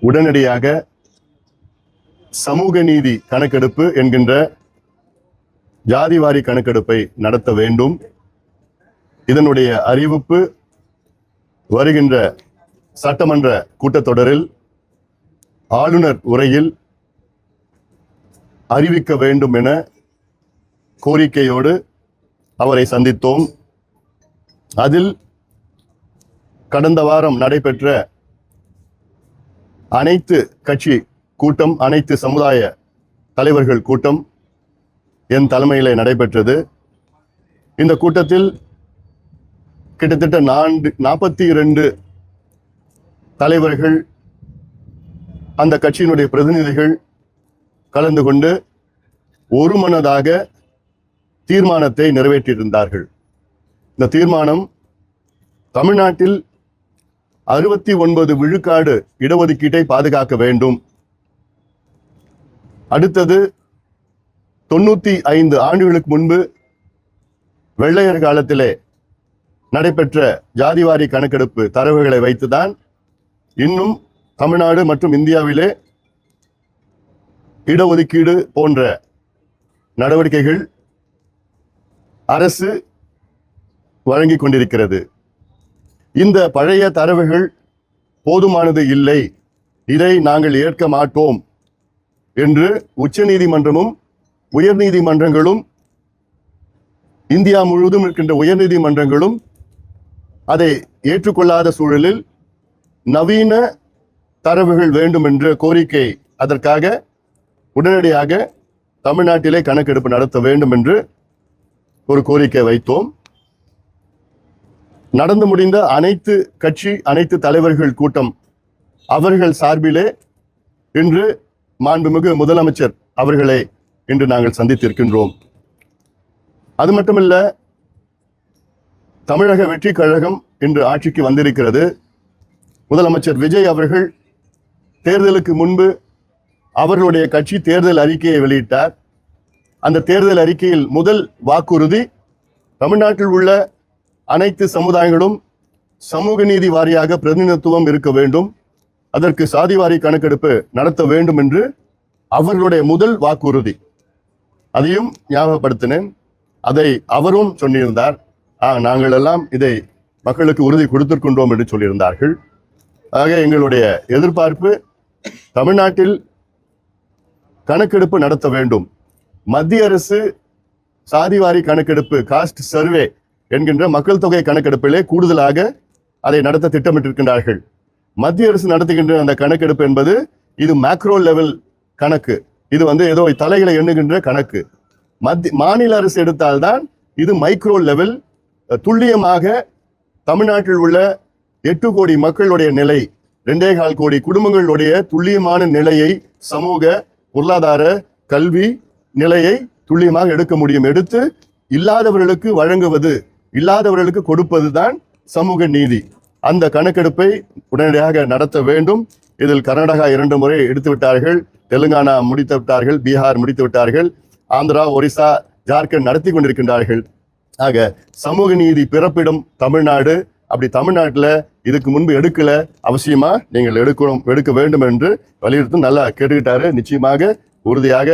உடனடியாக சமூக நீதி கணக்கெடுப்பு என்கின்ற ஜாதிவாரி கணக்கெடுப்பை நடத்த வேண்டும். இதனுடைய அறிவிப்பு வருகின்ற சட்டமன்ற கூட்டத்தொடரில் ஆளுநர் உரையில் அறிவிக்க வேண்டும் என கோரிக்கையோடு அவரை சந்தித்தோம். அதில் கடந்த வாரம் நடைபெற்ற அனைத்து கட்சி கூட்டம், அனைத்து சமுதாய தலைவர்கள் கூட்டம் என் தலைமையிலே நடைபெற்றது. இந்த கூட்டத்தில் கிட்டத்தட்ட 42 தலைவர்கள், அந்த கட்சியினுடைய பிரதிநிதிகள் கலந்து கொண்டு ஒருமனதாக தீர்மானத்தை நிறைவேற்றியிருந்தார்கள். இந்த தீர்மானம் தமிழ்நாட்டில் 69 விழுக்காடு இடஒதுக்கீட்டை பாதுகாக்க வேண்டும். அடுத்தது 95 ஆண்டுகளுக்கு முன்பு வெள்ளையர் காலத்திலே நடைபெற்ற ஜாதிவாரி கணக்கெடுப்பு தரவுகளை வைத்துதான் இன்னும் தமிழ்நாடு மற்றும் இந்தியாவிலே இடஒதுக்கீடு போன்ற நடவடிக்கைகள் அரசு வழங்கிக் கொண்டிருக்கிறது. இந்த பழைய தரவுகள் போதுமானது இல்லை, இதை நாங்கள் ஏற்க மாட்டோம் என்று உச்ச நீதிமன்றமும் உயர் நீதிமன்றங்களும், இந்தியா முழுவதும் இருக்கின்ற உயர் நீதிமன்றங்களும் அதை ஏற்றுக்கொள்ளாத சூழலில் நவீன தரவுகள் வேண்டும் என்ற கோரிக்கை, அதற்காக உடனடியாக தமிழ்நாட்டிலே கணக்கெடுப்பு நடத்த வேண்டும் என்று ஒரு கோரிக்கை வைத்தோம். நடந்து முடிந்த அனைத்து கட்சி, அனைத்து தலைவர்கள் கூட்டம் அவர்கள் சார்பிலே இன்று மாண்புமிகு முதலமைச்சர் அவர்களை இன்று நாங்கள் சந்தித்திருக்கின்றோம். அது மட்டுமல்ல, தமிழக வெற்றி கழகம் இன்று ஆட்சிக்கு வந்திருக்கிறது. முதலமைச்சர் விஜய் அவர்கள் தேர்தலுக்கு முன்பு அவர்களுடைய கட்சி தேர்தல் அறிக்கையை வெளியிட்டார். அந்த தேர்தல் அறிக்கையில் முதல் வாக்குறுதி, தமிழ்நாட்டில் உள்ள அனைத்து சமுதாயங்களும் சமூக நீதி வாரியாக பிரதிநிதித்துவம் இருக்க வேண்டும், அதற்கு சாதிவாரி கணக்கெடுப்பு நடத்த வேண்டும் என்று அவர்களுடைய முதல் வாக்குறுதி. அதையும் ஞாபகப்படுத்தினேன். அதை அவரும் சொல்லியிருந்தார். நாங்கள் எல்லாம் இதை மக்களுக்கு உறுதி கொடுத்திருக்கின்றோம் என்று சொல்லியிருந்தார்கள். ஆக எங்களுடைய எதிர்பார்ப்பு, தமிழ்நாட்டில் கணக்கெடுப்பு நடத்த வேண்டும். மத்திய அரசு சாதிவாரி கணக்கெடுப்பு, காஸ்ட் சர்வே என்கின்ற மக்கள் தொகை கணக்கெடுப்பிலே கூடுதலாக அதை நடத்த திட்டமிட்டிருக்கின்றார்கள். மத்திய அரசு நடத்துகின்ற அந்த கணக்கெடுப்பு என்பது இது மேக்ரோ லெவல் கணக்கு, இது ஏதோ தலைகளை எண்ணுகின்ற கணக்கு. மாநில அரசு எடுத்தால்தான் இது மைக்ரோ லெவல், துல்லியமாக தமிழ்நாட்டில் உள்ள 8 கோடி மக்களுடைய நிலை, 2.25 கோடி குடும்பங்களுடைய துல்லியமான நிலையை, சமூக பொருளாதார கல்வி நிலையை துல்லியமாக எடுக்க முடியும். எடுத்து இல்லாதவர்களுக்கு வழங்குவது, இல்லாதவர்களுக்கு கொடுப்பது தான் சமூக நீதி. அந்த கணக்கெடுப்பை உடனடியாக நடத்த வேண்டும். இதில் கர்நாடகா 2 முறை எடுத்து விட்டார்கள், தெலுங்கானா முடித்து விட்டார்கள், பீகார் முடித்து விட்டார்கள், ஆந்திரா, ஒரிசா, ஜார்க்கண்ட் நடத்தி கொண்டிருக்கின்றார்கள். ஆக சமூக நீதி பிறப்பிடம் தமிழ்நாடு. அப்படி தமிழ்நாட்டில் இதுக்கு முன்பு எடுக்கல, அவசியமா நீங்கள் எடுக்க வேண்டும் என்று வலியுறுத்தி நல்லா கேட்டுக்கிட்டாரு. நிச்சயமாக உறுதியாக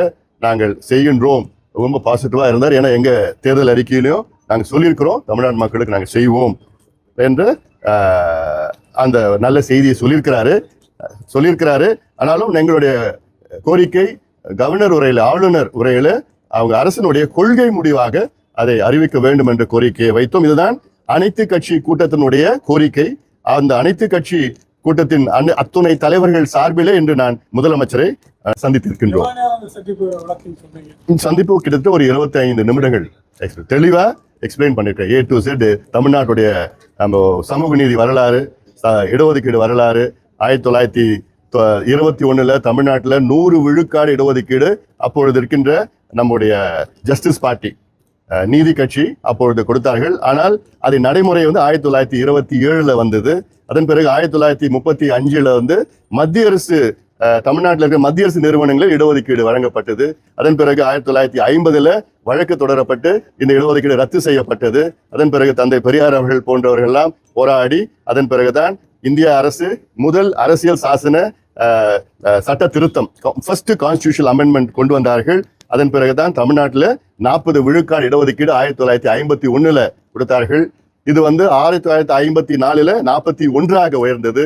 நாங்கள் செய்கின்றோம். ரொம்ப பாசிட்டிவா இருந்தார். ஏன்னா எங்க தேர்தல் அறிக்கையிலையும் நாங்கள் சொல்லியிருக்கிறோம், தமிழ்நாடு மக்களுக்கு நாங்கள் செய்வோம் என்று அந்த நல்ல செய்தியை சொல்லியிருக்கிறாரு. ஆனாலும் எங்களுடைய கோரிக்கை கவர்னர் உரையில, ஆளுநர் உரையில அவங்க அரசினுடைய கொள்கை முடிவாக அதை அறிவிக்க வேண்டும் என்ற கோரிக்கையை வைத்தோம். இதுதான் அனைத்து கட்சி கூட்டத்தினுடைய கோரிக்கை. அந்த அனைத்து கட்சி கூட்டத்தின் அத்துணை தலைவர்கள் சார்பிலே இன்று நான் முதலமைச்சரை சந்தித்திருக்கின்றோம். சந்திப்பு கிட்டத்தட்ட ஒரு 25 நிமிடங்கள் தெளிவா எக்ஸ்பிளைன் பண்ணிருக்கேன். A to Z தமிழ்நாட்டுடைய நம்ம சமூக நீதி வரலாறு, இடஒதுக்கீடு வரலாறு, 1921 தமிழ்நாட்டில் 100 விழுக்காடு இடஒதுக்கீடு அப்பொழுது இருக்கின்ற நம்முடைய ஜஸ்டிஸ் பார்ட்டி, நீதி கட்சி அப்பொழுது கொடுத்தார்கள். ஆனால் அது நடைமுறை 1927 வந்தது. அதன் பிறகு 1935 மத்திய அரசு, தமிழ்நாட்டில் இருக்கிற மத்திய அரசு நிறுவனங்களில் இடஒதுக்கீடு வழங்கப்பட்டது. அதன் பிறகு 1950 வழக்கு தொடரப்பட்டு இந்த இடஒதுக்கீடு ரத்து செய்யப்பட்டது. அதன் பிறகு தந்தை பெரியார் அவர்கள் போன்றவர்கள் எல்லாம் போராடி அதன் பிறகுதான் இந்திய அரசு முதல் அரசியல் சாசன சட்ட திருத்தம், ஃபர்ஸ்ட் கான்ஸ்டிடியூஷனல் அமெண்ட்மெண்ட் கொண்டு வந்தார்கள். அதன் பிறகுதான் தமிழ்நாட்டில் 40 விழுக்காடு இடஒதுக்கீடு 1951 கொடுத்தார்கள். இது 1954 41 உயர்ந்தது.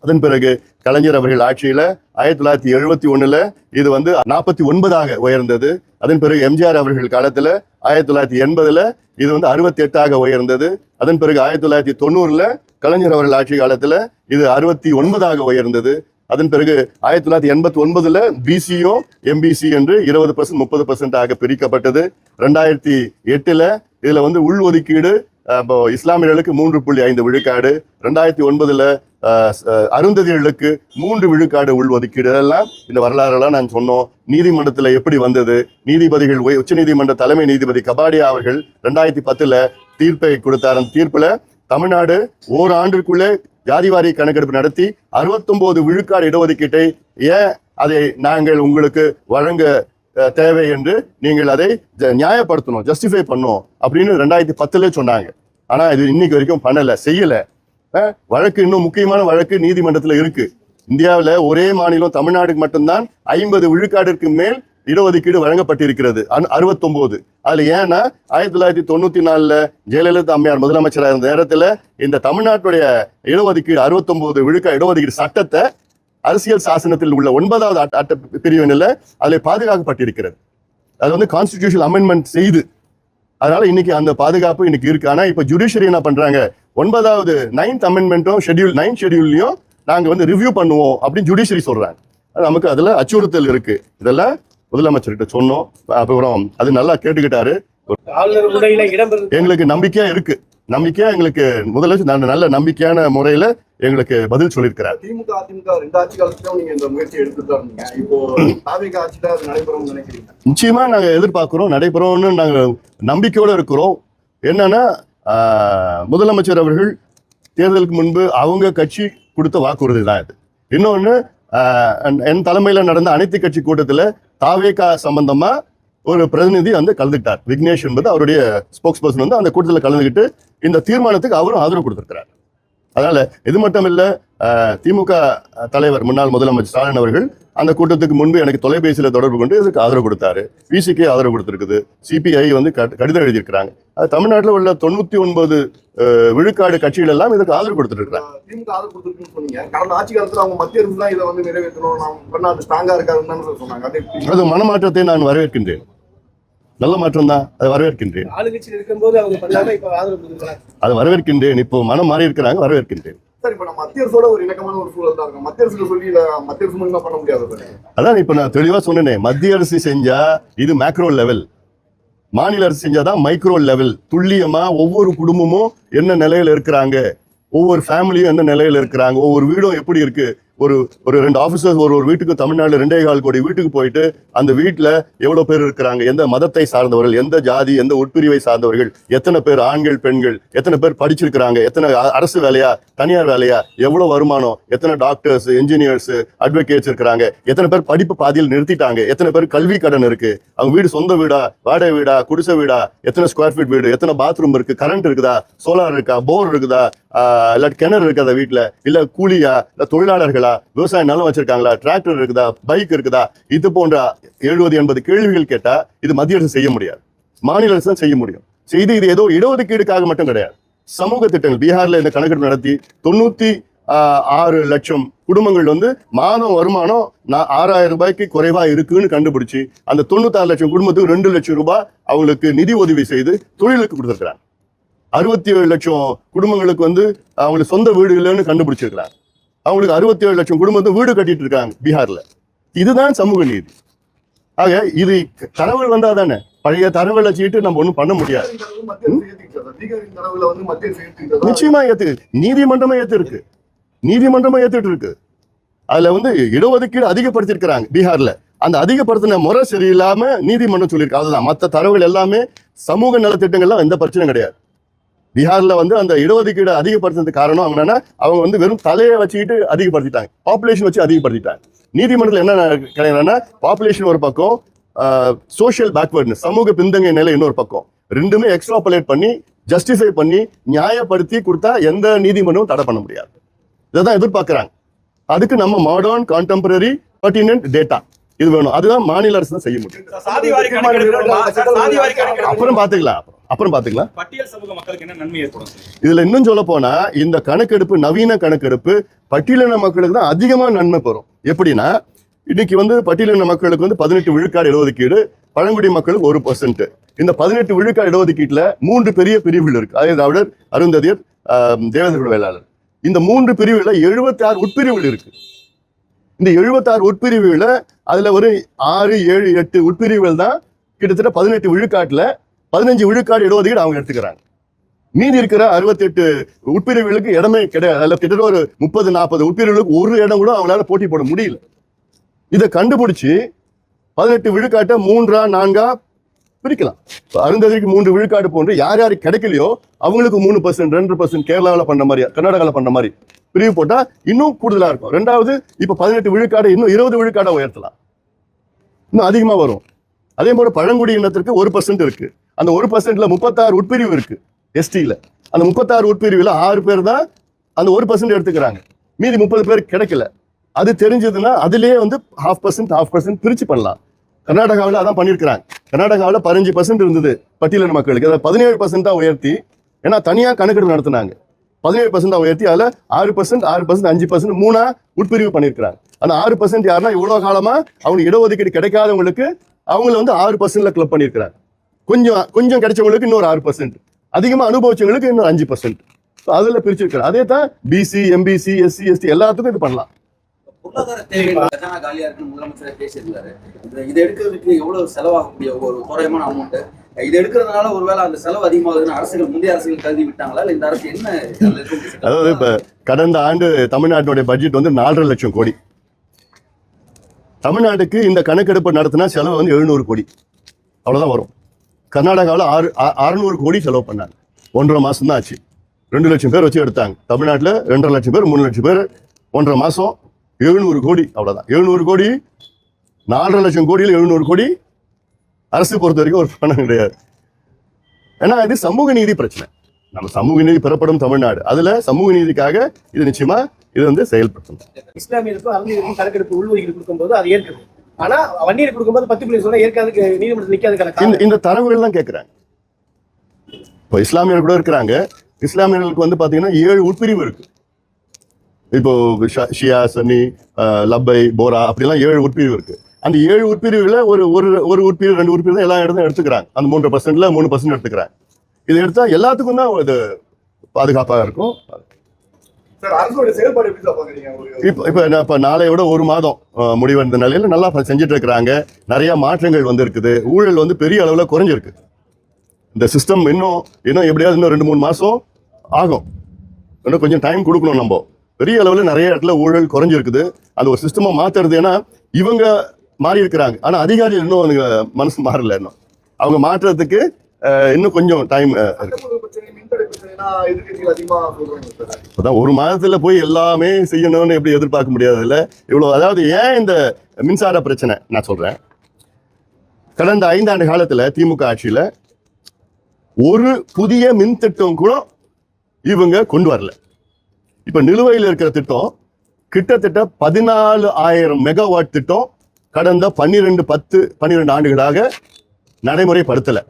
அதன் பிறகு கலைஞர் அவர்கள் ஆட்சியில 1971 இது 49 உயர்ந்தது. அதன் பிறகு எம்ஜிஆர் அவர்கள் காலத்துல 1980 இது 68 உயர்ந்தது. அதன் பிறகு 1990 கலைஞர் அவர்கள் ஆட்சி காலத்துல இது 69 உயர்ந்தது. அதன் பிறகு 1989 பிசியும் எம்பிசி என்று 20% 30% பிரிக்கப்பட்டது. 2008 இதுல உள் ஒதுக்கீடு இஸ்லாமியர்களுக்கு 3.5 விழுக்காடு, 2009 அருந்ததியர்களுக்கு 3 விழுக்காடு உள் ஒதுக்கீடு. இதெல்லாம் இந்த வரலாறுலாம் நான் சொன்னோம். நீதிமன்றத்துல எப்படி வந்தது, நீதிபதிகள் உச்ச நீதிமன்ற தலைமை நீதிபதி கபாடியா அவர்கள் 2010 தீர்ப்பை கொடுத்தார். அந்த தீர்ப்புல தமிழ்நாடு ஓராண்டிற்குள்ளே ஜாதிவாரி கணக்கெடுப்பு நடத்தி 69 விழுக்காடு இடஒதுக்கீட்டை ஏன் அதை நாங்கள் உங்களுக்கு வழங்க தேவை என்று நீங்கள் அதை நியாயப்படுத்தணும், ஜஸ்டிஃபை பண்ணணும் அப்படின்னு 2010 சொன்னாங்க. ஆனா இது இன்னைக்கு வரைக்கும் பண்ணல, செய்யல. வழக்கு இன்னும் முக்கியமான வழக்கு நீதிமன்றத்துல இருக்கு. இந்தியாவில ஒரே மாநிலம் தமிழ்நாடுக்கு மட்டும்தான் 50 விழுக்காட்டிற்கு மேல் இடஒதுக்கீடு வழங்கப்பட்டிருக்கிறது, 69. அதுல ஏன்னா 1994 ஜெயலலிதா அம்மையார் முதலமைச்சராக இருந்த நேரத்துல இந்த தமிழ்நாட்டுடைய இடஒதுக்கீடு 69 விழுக்காடு இடஒதுக்கீடு சட்டத்தை அரசியல் சாசனத்தில் உள்ள 9வது பிரிவினில் அதில் பாதுகாக்கப்பட்டிருக்கிறது. அது கான்ஸ்டிடியூஷனல் அமெண்ட்மெண்ட் செய்து, அதனால இன்னைக்கு அந்த பாதுகாப்பு இன்னைக்கு இருக்கு. ஆனா இப்ப ஜுடிஷியரி என்ன பண்றாங்க, 9வது 9th அமெண்ட்மெண்ட்டும் ஷெட்யூல் 9th ஷெட்யூல்லையும் நாங்க ரிவ்யூ பண்ணுவோம் அப்படின்னு ஜுடிஷியரி சொல்றாங்க. நமக்கு அதுல அச்சுறுத்தல் இருக்கு. இதெல்லாம் முதலமைச்சர்கிட்ட சொன்னோம். அப்புறம் அது நல்லா கேட்டுக்கிட்டாரு. எங்களுக்கு நம்பிக்கையா இருக்கு, நம்பிக்கையா எங்களுக்கு முதலமைச்சர் நல்ல நம்பிக்கையான முறையில எங்களுக்கு பதில் சொல்லியிருக்கிறார். திமுக அதிமுக 2 ஆட்சி காலத்திலும் நீங்க இந்த முயற்சி எடுத்துட்டு இருந்தீங்க. இப்போ தாவேக ஆட்சியில அது நடைபெறும் நினைக்கிறீங்க? நிச்சயமா நாங்க எதிர்பார்க்கிறோம், நடைபெறும்னு நாங்க நம்பிக்கையோட இருக்கிறோம். என்னன்னா முதலமைச்சர் அவர்கள் தேர்தலுக்கு முன்பு அவங்க கட்சி கொடுத்த வாக்குறுதி தான் இது. இன்னொன்னு என் தலைமையில நடந்த அனைத்து கட்சி கூட்டத்துல தாவேகா சம்பந்தமா ஒரு பிரதிநிதி கலந்துக்கிட்டார். விக்னேஷ் என்பது அவருடைய ஸ்போக்ஸ் பர்சன் அந்த கூட்டத்தில் கலந்துக்கிட்டு இந்த தீர்மானத்துக்கு அவரும் ஆதரவு கொடுத்திருக்கிறார். அதனால இது மட்டும் இல்ல, திமுக தலைவர் முன்னாள் முதலமைச்சர் ஸ்டாலின் அவர்கள் அந்த கூட்டத்துக்கு முன்பு எனக்கு தொலைபேசியில தொடர்பு கொண்டு இதுக்கு ஆதரவு கொடுத்தாரு. பிசிகே ஆதரவு கொடுத்திருக்குது. சிபிஐ கடிதம் எழுதியிருக்கிறாங்க. அது தமிழ்நாட்டில் உள்ள 99 விழுக்காடு கட்சிகள் எல்லாம் இதுக்கு ஆதரவு கொடுத்துருக்காங்க. திமுக ஆதரவு கொடுத்துருக்குன்னு சொன்னீங்க. கடந்த ஆட்சி காலத்துல அவங்க மத்திய அரசு தான் இதை நிறைவேற்றணும், ஸ்ட்ராங்கா இருக்காதுன்னு சொன்னாங்க. அது மனமாற்றத்தை நான் வரவேற்கின்றேன். நல்ல மாற்றம் தான், அதை வரவேற்கின்றேன். அதை வரவேற்கின்றேன். இப்போ மனம் மாறி இருக்கிறாங்க, வரவேற்கின்றேன். சார், இப்ப நம்ம மத்திய அரசோட ஒரு இணக்கமான ஒரு சூழல் தான் இருக்கும். மத்திய அரசு சொல்லி மத்திய அரசு மூலமா பண்ண முடியாது. அதான் இப்ப நான் தெளிவா சொன்னேனே, மத்திய அரசு செஞ்சா இது மேக்ரோ லெவல், மாநில அரசு செஞ்சாதான் மைக்ரோ லெவல். துல்லியமா ஒவ்வொரு குடும்பமும் என்ன நிலையில இருக்கிறாங்க, ஒவ்வொரு ஃபேமிலியும் என்ன நிலையில இருக்கிறாங்க, ஒவ்வொரு வீடும் எப்படி இருக்கு. ஒரு 2 ஆபீசர்ஸ் ஒரு வீட்டுக்கு தமிழ்நாடுல 2.25 கோடி வீட்டுக்கு போயிட்டு அந்த வீட்டுல எவ்வளவு பேர் இருக்கிறாங்க, எந்த மதத்தை சார்ந்தவர்கள், எந்த ஜாதி, எந்த உட்பிரிவை சார்ந்தவர்கள், எத்தனை பேர் ஆண்கள் பெண்கள், எத்தனை பேர் படிச்சிருக்கிறாங்க, எத்தனை அரசு வேலையா தனியார் வேலையா, எவ்வளவு வருமானம், எத்தனை டாக்டர்ஸ் இன்ஜினியர்ஸ் அட்வொகேட்ஸ் இருக்கிறாங்க, எத்தனை பேர் படிப்பு பாதியில் நிறுத்திட்டாங்க, எத்தனை பேர் கல்வி கடன் இருக்கு, அவங்க வீடு சொந்த வீடா வாடகை வீடா குடிசை வீடா, எத்தனை ஸ்கொயர் ஃபீட் வீடு, எத்தனை பாத்ரூம் இருக்கு, கரண்ட் இருக்குதா, சோலார் இருக்கா, போர் இருக்குதா, இல்லாட்டி கிணறு இருக்குதா வீட்டுல, இல்ல கூலியா, இல்ல தொழிலாளர்களா, விவசாய நிலம் வச்சிருக்காங்களா, டிராக்டர் இருக்குதா, பைக் இருக்குதா, இது போன்ற 70-80 கேள்விகள் கேட்டா இது மத்திய அரசு செய்ய முடியாது, மாநில அரசு தான் செய்ய முடியும். இது ஏதோ இடஒதுக்கீடுக்காக மட்டும் கிடையாது. சமூக திட்டங்கள் பீகார்ல இந்த கணக்கெடுப்பு நடத்தி 96 லட்சம் குடும்பங்கள் மாதம் வருமானம் 6000 ரூபாய்க்கு குறைவா இருக்குன்னு கண்டுபிடிச்சு அந்த 96 லட்சம் குடும்பத்துக்கு 2 லட்சம் ரூபாய் அவங்களுக்கு நிதி உதவி செய்து தொழிலுக்கு கொடுத்திருக்கிறாங்க. 67 லட்சம் குடும்பங்களுக்கு அவங்களுக்கு சொந்த வீடு இல்லைன்னு கண்டுபிடிச்சிருக்கிறாங்க. அவங்களுக்கு 67 லட்சம் குடும்பத்துக்கு வீடு கட்டிட்டு இருக்காங்க பீகார்ல. இதுதான் சமூக நீதி. ஆக இது தரவுகள் வந்தா தானே, பழைய தரவுகளை வச்சுக்கிட்டு நம்ம ஒண்ணும் பண்ண முடியாது. நிச்சயமா ஏத்து, நீதிமன்றமே ஏத்து ஏத்துட்டு இருக்கு. அதுல இடஒதுக்கீடு அதிகப்படுத்திருக்கிறாங்க பீகார்ல. அந்த அதிகப்படுத்தின முறை சரியில்லாம நீதிமன்றம் சொல்லியிருக்கு. அதுதான் மற்ற தரவுகள் எல்லாமே சமூக நலத்திட்டங்கள்லாம் எந்த பிரச்சனையும் கிடையாது. பீகார்ல அந்த இடஒதுக்கீடு அதிகப்படுத்துறதுக்கு காரணம் என்னன்னா அவங்க வெறும் தலையை வச்சுக்கிட்டு அதிகப்படுத்திட்டாங்க, பாப்புலேஷன் வச்சு அதிகப்படுத்திட்டாங்க. நீதிமன்றத்தில் என்ன கிடையாதுன்னா பாப்புலேஷன் ஒரு பக்கம், சோசியல் பேக்வர்ட்னஸ் சமூக பின்தங்கிய நிலை இன்னொரு பக்கம், ரெண்டுமே எக்ஸ்ட்ராபுலேட் பண்ணி ஜஸ்டிஃபை பண்ணி நியாயப்படுத்தி கொடுத்தா எந்த நீதிமன்றமும் தடை பண்ண முடியாது. இதைதான் எதிர்பார்க்கிறாங்க. அதுக்கு நம்ம மாடர்ன் கான்டெம்பரரி பர்டினன்ட் டேட்டா இது வேணும். அதுதான் மாநில அரசு தான் செய்ய முடியும். அப்புறம் பாத்துக்கலாம். பட்டியல் சமூக மக்களுக்கு என்ன நன்மை ஏற்படும்? இதுல இன்னும் சொல்ல போனா இந்த கணக்கெடுப்பு, நவீன கணக்கெடுப்பு பட்டியலின மக்களுக்கு தான் அதிகமா நன்மை பெறும். எப்படின்னா இன்னைக்கு வந்து பட்டியலின மக்களுக்கு வந்து 18 விழுக்காடு இடஒதுக்கீடு, பழங்குடி மக்களுக்கு 1%. இந்த 18 விழுக்காடு இடஒதுக்கீட்டுல 3 பெரிய பிரிவுகள் இருக்கு. அதாவது திராவிடர், அருந்ததியர், தேவேந்திர வேளாளர். இந்த 3 பிரிவுல 76 உட்பிரிவுகள் இருக்கு. இந்த 76 உட்பிரிவுகள அதுல ஒரு 6, 7, 8 உட்பிரிவுகள் தான் கிட்டத்தட்ட 18 விழுக்காட்டுல 15 விழுக்காடு இடஒதுக்கீடு அவங்க எடுத்துக்கிறாங்க. மீதி இருக்கிற 68 உட்பிரிவுகளுக்கு இடமே கிடையாது. அதுல கிட்டத்தட்ட ஒரு 30-40 உட்பிரிவுகளுக்கு ஒரு இடம் கூட அவங்களால போட்டி போட முடியல. இதை கண்டுபிடிச்சு 18 விழுக்காட்டை 3ஆ 4ஆ பிரிக்கலாம். அருந்ததிக்கு 3 விழுக்காடு போன்று யார் யாருக்கு கிடைக்கலையோ அவங்களுக்கு 3%, 2% கேரளாவில் பண்ண மாதிரி, கர்நாடகாவில் பண்ண மாதிரி பிரிவு போட்டா இன்னும் கூடுதலா இருக்கும். ரெண்டாவது இப்ப 18 விழுக்காடு இன்னும் 20 விழுக்காடா உயர்த்தலாம், இன்னும் அதிகமா வரும். அதே போல பழங்குடி இனத்திற்கு 1% இருக்கு. அந்த 1%ல 36 உட்பிரிவு இருக்கு எஸ்டில. அந்த 36 உட்பிரிவுல 6 பேர் தான் அந்த 1% எடுத்துக்கிறாங்க. மீதி 30 பேர் கிடைக்கல. அது தெரிஞ்சதுன்னா அதுலயே வந்து 0.5% பிரிச்சு பண்ணலாம். கர்நாடகாவில் அதான் பண்ணியிருக்கிறாங்க. கர்நாடகாவில் 15% இருந்தது பட்டியலின மக்களுக்கு, அதை 17% தான் உயர்த்தி, ஏன்னா தனியா கணக்கெடுப்பு நடத்தினாங்க, 17% தான் உயர்த்தி அதுல 6%, 5% 3ஆ உட்பிரிவு பண்ணியிருக்கிறாங்க. அந்த 6% யாருன்னா இவ்வளவு காலமா அவங்களுக்கு இடஒதுக்கீடு கிடைக்காதவங்களுக்கு அவங்கள வந்து 6%ல கிளப் பண்ணியிருக்கிறாங்க. கொஞ்சம் கிடைச்சவங்களுக்கு இன்னொரு 6%, அதிகமா அனுபவிச்சவங்களுக்கு இன்னொரு 5%. அதுல பிரிச்சிருக்கிறாங்க. அதே தான் பிசி, எம்பிசி, எஸ்சி, எஸ்டி எல்லாத்துக்கும் இது பண்ணலாம். பொருளாதார தேவைகள் காலியா இருக்குன்னு முதலமைச்சர் பேசியிருந்தாரு. இதை எடுக்கிறதுக்கு எவ்வளவு செலவாகக்கூடிய ஒரு தோராயமான அமௌண்ட், இதை எடுக்கிறதுனால ஒருவேளை அந்த செலவு அதிகமாகுதுன்னு அரசுகள், முந்தைய அரசுகள் கருதி விட்டாங்களா, இல்ல இந்த அரசு என்ன? அதாவது இப்ப கடந்த ஆண்டு தமிழ்நாட்டினுடைய பட்ஜெட் வந்து 4.5 லட்சம் கோடி. தமிழ்நாட்டுக்கு இந்த கணக்கெடுப்பு நடத்தினா செலவு வந்து 700 கோடி அவ்வளவுதான் வரும். கர்நாடகாவில் 600 கோடி செலவு பண்ணாங்க. 1.5 மாசம் தான் ஆச்சு. 2 லட்சம் பேர் வச்சு எடுத்தாங்க. தமிழ்நாட்டில் 2.5 லட்சம் பேர், 3 லட்சம் பேர், 1.5 மாசம் 700 கோடி அவ்வளவுதான். 700 கோடி, 4.5 லட்சம் கோடியில் 700 கோடி அரசு பொறுத்த வரைக்கும் ஒரு பணம் கிடையாது. ஏன்னா இது சமூக நீதி பிரச்சனை. நம்ம சமூக நீதி பெறப்படும் தமிழ்நாடு, அதுல சமூக நீதிக்காக இது நிச்சயமா இது வந்து செயல்படுத்தணும். இஸ்லாமியருக்கும் அருந்தியருக்கும் கணக்கெடுப்பு உள்ஒதுக்கீடு கொடுக்கும்போது அது ஏற்குது. ஆனா வன்னியர் கொடுக்கும்போது 10 சொன்னா ஏற்காதுக்கு நீதிமன்றத்தில் நிக்காதுக்கான இந்த தரவுகள் தான் கேட்கிறாங்க. இப்போ இஸ்லாமியர்கள் கூட இருக்கிறாங்க. இஸ்லாமியர்களுக்கு வந்து பாத்தீங்கன்னா 7 உட்பிரிவு இருக்கு. இப்போ ஷியா, சன்னி, லப்பை, போரா அப்படிலாம் 7 உட்பிரிவு இருக்கு. அந்த 7 உட்பிரிவுல ஒரு உட்பிரிவு, 2 உட்பிரிவு தான் எல்லா இடத்தையும் எடுத்துக்கிறாங்க. அந்த 3%ல 3% எடுத்துக்கிறாங்க. இது எடுத்தா எல்லாத்துக்கும் தான் இது பாதுகாப்பாக இருக்கும். இப்ப நாளையோட 1 மாதம் முடிவடைந்த நிலையில நல்லா செஞ்சுட்டு இருக்கிறாங்க. நிறைய மாற்றங்கள் வந்து இருக்குது. ஊழல் வந்து பெரிய அளவுல குறைஞ்சிருக்கு. இந்த சிஸ்டம் இன்னும் எப்படியாவது இன்னும் 2-3 மாசம் ஆகும். இன்னும் கொஞ்சம் டைம் கொடுக்கணும். நம்ம பெரிய அளவுல நிறைய இடத்துல ஊழல் குறைஞ்சிருக்குது. அது ஒரு சிஸ்டமா மாத்துறது. ஏன்னா இவங்க மாறி இருக்கிறாங்க, ஆனா அதிகாரிகள் இன்னும் மனசு மாறல. இன்னும் அவங்க மாற்றுறதுக்கு இன்னும் கொஞ்சம் டைம். 1 மாதத்துல போய் எல்லாமே செய்யணும்னு எப்படி எதிர்பார்க்க முடியாது இல்ல இவ்வளவு. அதாவது ஏன் இந்த மின்சார பிரச்சனை நான் சொல்றேன், கடந்த 5 ஆண்டு காலத்துல திமுக ஆட்சியில ஒரு புதிய மின் திட்டம் கூட இவங்க கொண்டு வரல. இப்ப நிலுவையில் இருக்கிற திட்டம் கிட்டத்தட்ட 14,000 மெகாவாட் திட்டம் கடந்த 12 ஆண்டுகளாக நடைமுறைப்படுத்தல.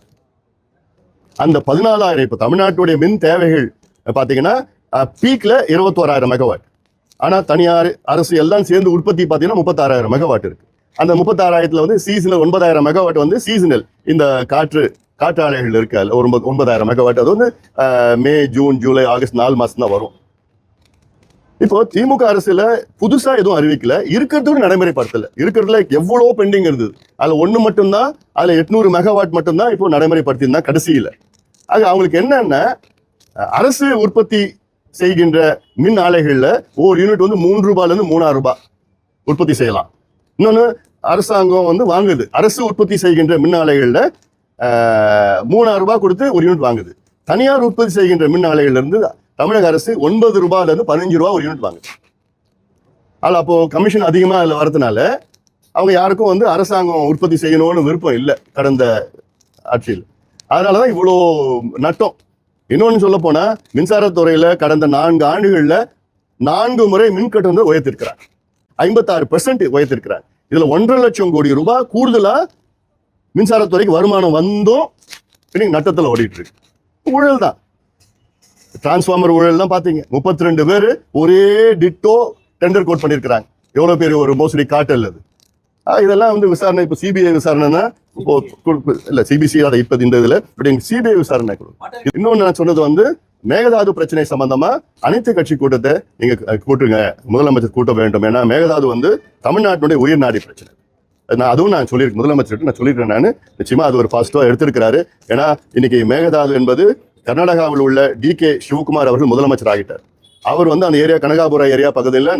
அந்த 14,000 இப்ப தமிழ்நாட்டுடைய மின் தேவைகள் பாத்தீங்கன்னா பீக்ல 21,000 மெகாவாட். ஆனா தனியார், அரசு எல்லாம் சேர்ந்து உற்பத்தி பாத்தீங்கன்னா 36,000 மெகாவாட் இருக்கு. அந்த 36,000த்துல வந்து சீசனல் 9,000 மெகாவாட் வந்து சீசனல் இந்த காற்றாலைகள் இருக்கு. ஒரு 9,000 மெகாவாட் அது வந்து மே, ஜூன், ஜூலை, ஆகஸ்ட் 4 மாசம் தான் வரும். இப்போ திமுக அரசுல புதுசா எதுவும் அறிவிக்கல, இருக்கிறது நடைமுறைப்படுத்தல. இருக்கிறதுல எவ்வளவு பெண்டிங் இருந்தது, அதுல 1 மட்டும்தான், அதுல 800 மெகாவாட் மட்டும்தான் இப்போ நடைமுறைப்படுத்தியிருந்தா கடைசியில. ஆக அவங்களுக்கு என்னன்னா, அரசு உற்பத்தி செய்கின்ற மின் ஆலைகள்ல ஒரு யூனிட் வந்து 3 ரூபாயில இருந்து 3,000 ரூபாய் உற்பத்தி செய்யலாம். இன்னொன்னு அரசாங்கம் வந்து வாங்குது. அரசு உற்பத்தி செய்கின்ற மின் ஆலைகள்ல 3,000 ரூபாய் கொடுத்து ஒரு யூனிட் வாங்குது. தனியார் உற்பத்தி செய்கின்ற மின் ஆலைகள்ல இருந்து தமிழக அரசு 9 ரூபாயில இருந்து 15 ரூபாய் ஒரு யூனிட் வாங்குது. அதில் அப்போ கமிஷன் அதிகமா அதுல வரதுனால அவங்க யாருக்கும் வந்து அரசாங்கம் உற்பத்தி செய்யணும்னு விருப்பம் இல்லை கடந்த ஆட்சியில். அதனாலதான் இவ்வளோ நட்டம். இன்னொன்னு சொல்ல போனா மின்சாரத்துறையில கடந்த 4 ஆண்டுகள்ல 4 முறை மின் கட்டணத்தை உயர்த்திருக்கிறார். 56% உயர்த்திருக்கிறார். இதுல 1.5 லட்சம் கோடி ரூபாய் கூடுதலா மின்சாரத்துறைக்கு வருமானம் வந்தும் இன்னைக்கு நட்டத்துல ஓடிட்டு இருக்கு. ஊழல் தான். டிரான்ஸ்ஃபார்மர் ஊழல் தான் பாத்தீங்க. 32 பேர் ஒரே டிட்டோ டெண்டர் கோட் பண்ணிருக்கிறாங்க. எவ்வளவு பெரிய ஒரு மோசடி காட்டல் அது. இதெல்லாம் வந்து விசாரணை இப்போ சிபிஐ விசாரணைன்னா இப்போ இல்ல சிபிசி அதை இப்ப இந்த இதுல சிபிஐ விசாரணை கொடுக்கும். இன்னொன்னு நான் சொன்னது வந்து மேகதாது பிரச்சனை சம்பந்தமா அனைத்து கட்சி கூட்டத்தை நீங்க கூட்டுங்க, முதலமைச்சர் கூட்ட வேண்டும். ஏன்னா மேகதாது வந்து தமிழ்நாட்டினுடைய உயிர் நாடி பிரச்சனை. நான் சொல்லியிருக்கேன், முதலமைச்சர்கிட்ட நான் சொல்லியிருக்கேன். நான் நிச்சயமா அது ஒரு பாசிட்டிவா எடுத்திருக்கிறாரு. ஏன்னா இன்னைக்கு மேகதாது என்பது கர்நாடகாவில் உள்ள DK சிவகுமார் அவர்கள் முதலமைச்சர் ஆகிட்டார். அவர் வந்து அந்த ஏரியா கனகாபுர ஏரியா பகுதியில்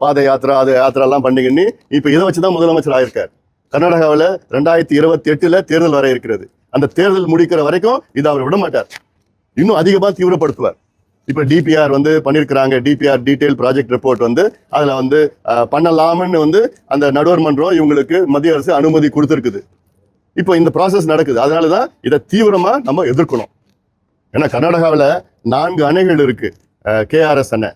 பாத யாத்திரா யாத்திரா எல்லாம் பண்ணிக்கின்னு இப்ப இதை வச்சுதான் முதலமைச்சர் ஆயிருக்காரு. கர்நாடகாவில் 2028 தேர்தல் வர இருக்கிறது. அந்த தேர்தல் முடிக்கிற வரைக்கும் இதை அவர் விட மாட்டார், இன்னும் அதிகமா தீவிரப்படுத்துவார். இப்ப DPR வந்து பண்ணிருக்கிறாங்க. DPR டீடைல் ப்ராஜெக்ட் ரிப்போர்ட் வந்து அதுல வந்து பண்ணலாம்னு வந்து அந்த நடுவர் மன்றம் இவங்களுக்கு மத்திய அரசு அனுமதி கொடுத்திருக்குது. இப்போ இந்த ப்ராசஸ் நடக்குது. அதனாலதான் இதை தீவிரமா நம்ம எதிர்க்கணும். ஏன்னா கர்நாடகாவில் 4 அணைகள் இருக்கு. KRS அணை,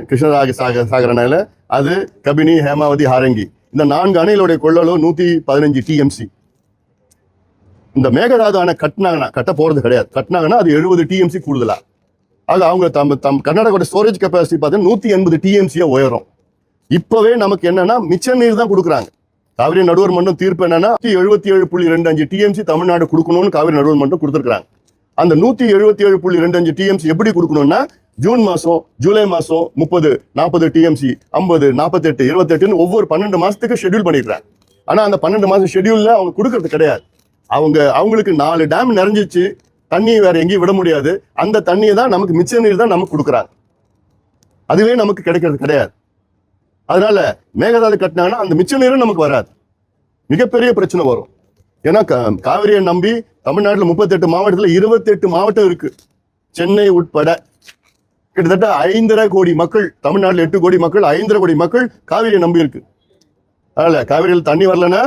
கிருஷ்ணராஜ சாகர் அணையில, அது கபினி, ஹேமாவதி, ஹாரங்கி. இந்த 4 அணைகளுடைய கொள்ளளவு 115 TMC. இந்த மேகதாது அணை கட்ட போறது கிடையாது. கட்டினாங்கன்னா அது 70 TMC கூடுதலா. ஆக அவங்க தம் கர்நாடகாவோட ஸ்டோரேஜ் கெப்பாசிட்டி பார்த்தீங்கன்னா 180 TMC உயரும். இப்பவே நமக்கு என்னன்னா மிச்ச நீர் தான் கொடுக்குறாங்க. காவிரி நடுவர் மன்றம் தீர்ப்பு என்னன்னா 177.25 TMC தமிழ்நாடு கொடுக்கணும்னு காவிரி நடுவர் மன்றம் கொடுத்துருக்காங்க. அந்த 177.25 TMC எப்படி கொடுக்கணும்னா ஜூன் மாசம், ஜூலை மாசம் 30, 40 TMC, 50, 48, 28 ஒவ்வொரு 12 மாசத்துக்கு ஷெட்யூல் பண்ணிடுறாங்க. ஆனா அந்த 12 மாசம் ஷெட்யூல்ல அவங்க கொடுக்கறது கிடையாது. அவங்களுக்கு 4 டேம் நிறைஞ்சிச்சு, தண்ணி வேற எங்கேயும் விட முடியாது. அந்த தண்ணியை தான் நமக்கு மிச்ச நீர் தான் நமக்கு கொடுக்குறாங்க. அதுவே நமக்கு கிடைக்கிறது கிடையாது. அதனால மேகதாது கட்டினாங்கன்னா அந்த மிச்ச நீரும் நமக்கு வராது. மிகப்பெரிய பிரச்சனை வரும். ஏன்னா காவிரியை நம்பி தமிழ்நாட்டில் 38 மாவட்டத்தில் 28 மாவட்டம் இருக்கு. சென்னை உட்பட கிட்டத்தட்ட 5.5 கோடி மக்கள், தமிழ்நாட்டில் 8 கோடி மக்கள், 5.5 கோடி மக்கள் காவிரியை நம்பி இருக்கு. அதனால காவிரியில் தண்ணி வரலன்னா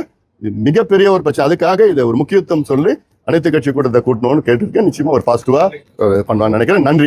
மிகப்பெரிய ஒரு பிரச்சனை. அதுக்காக இதை ஒரு முக்கியத்துவம் சொல்லி அனைத்து கட்சி கூட்டத்தை கூட்டணும்னு கேட்டிருக்கேன். நிச்சயமா ஒரு பாசிட்டிவா பண்ணுவான்னு நினைக்கிறேன். நன்றி.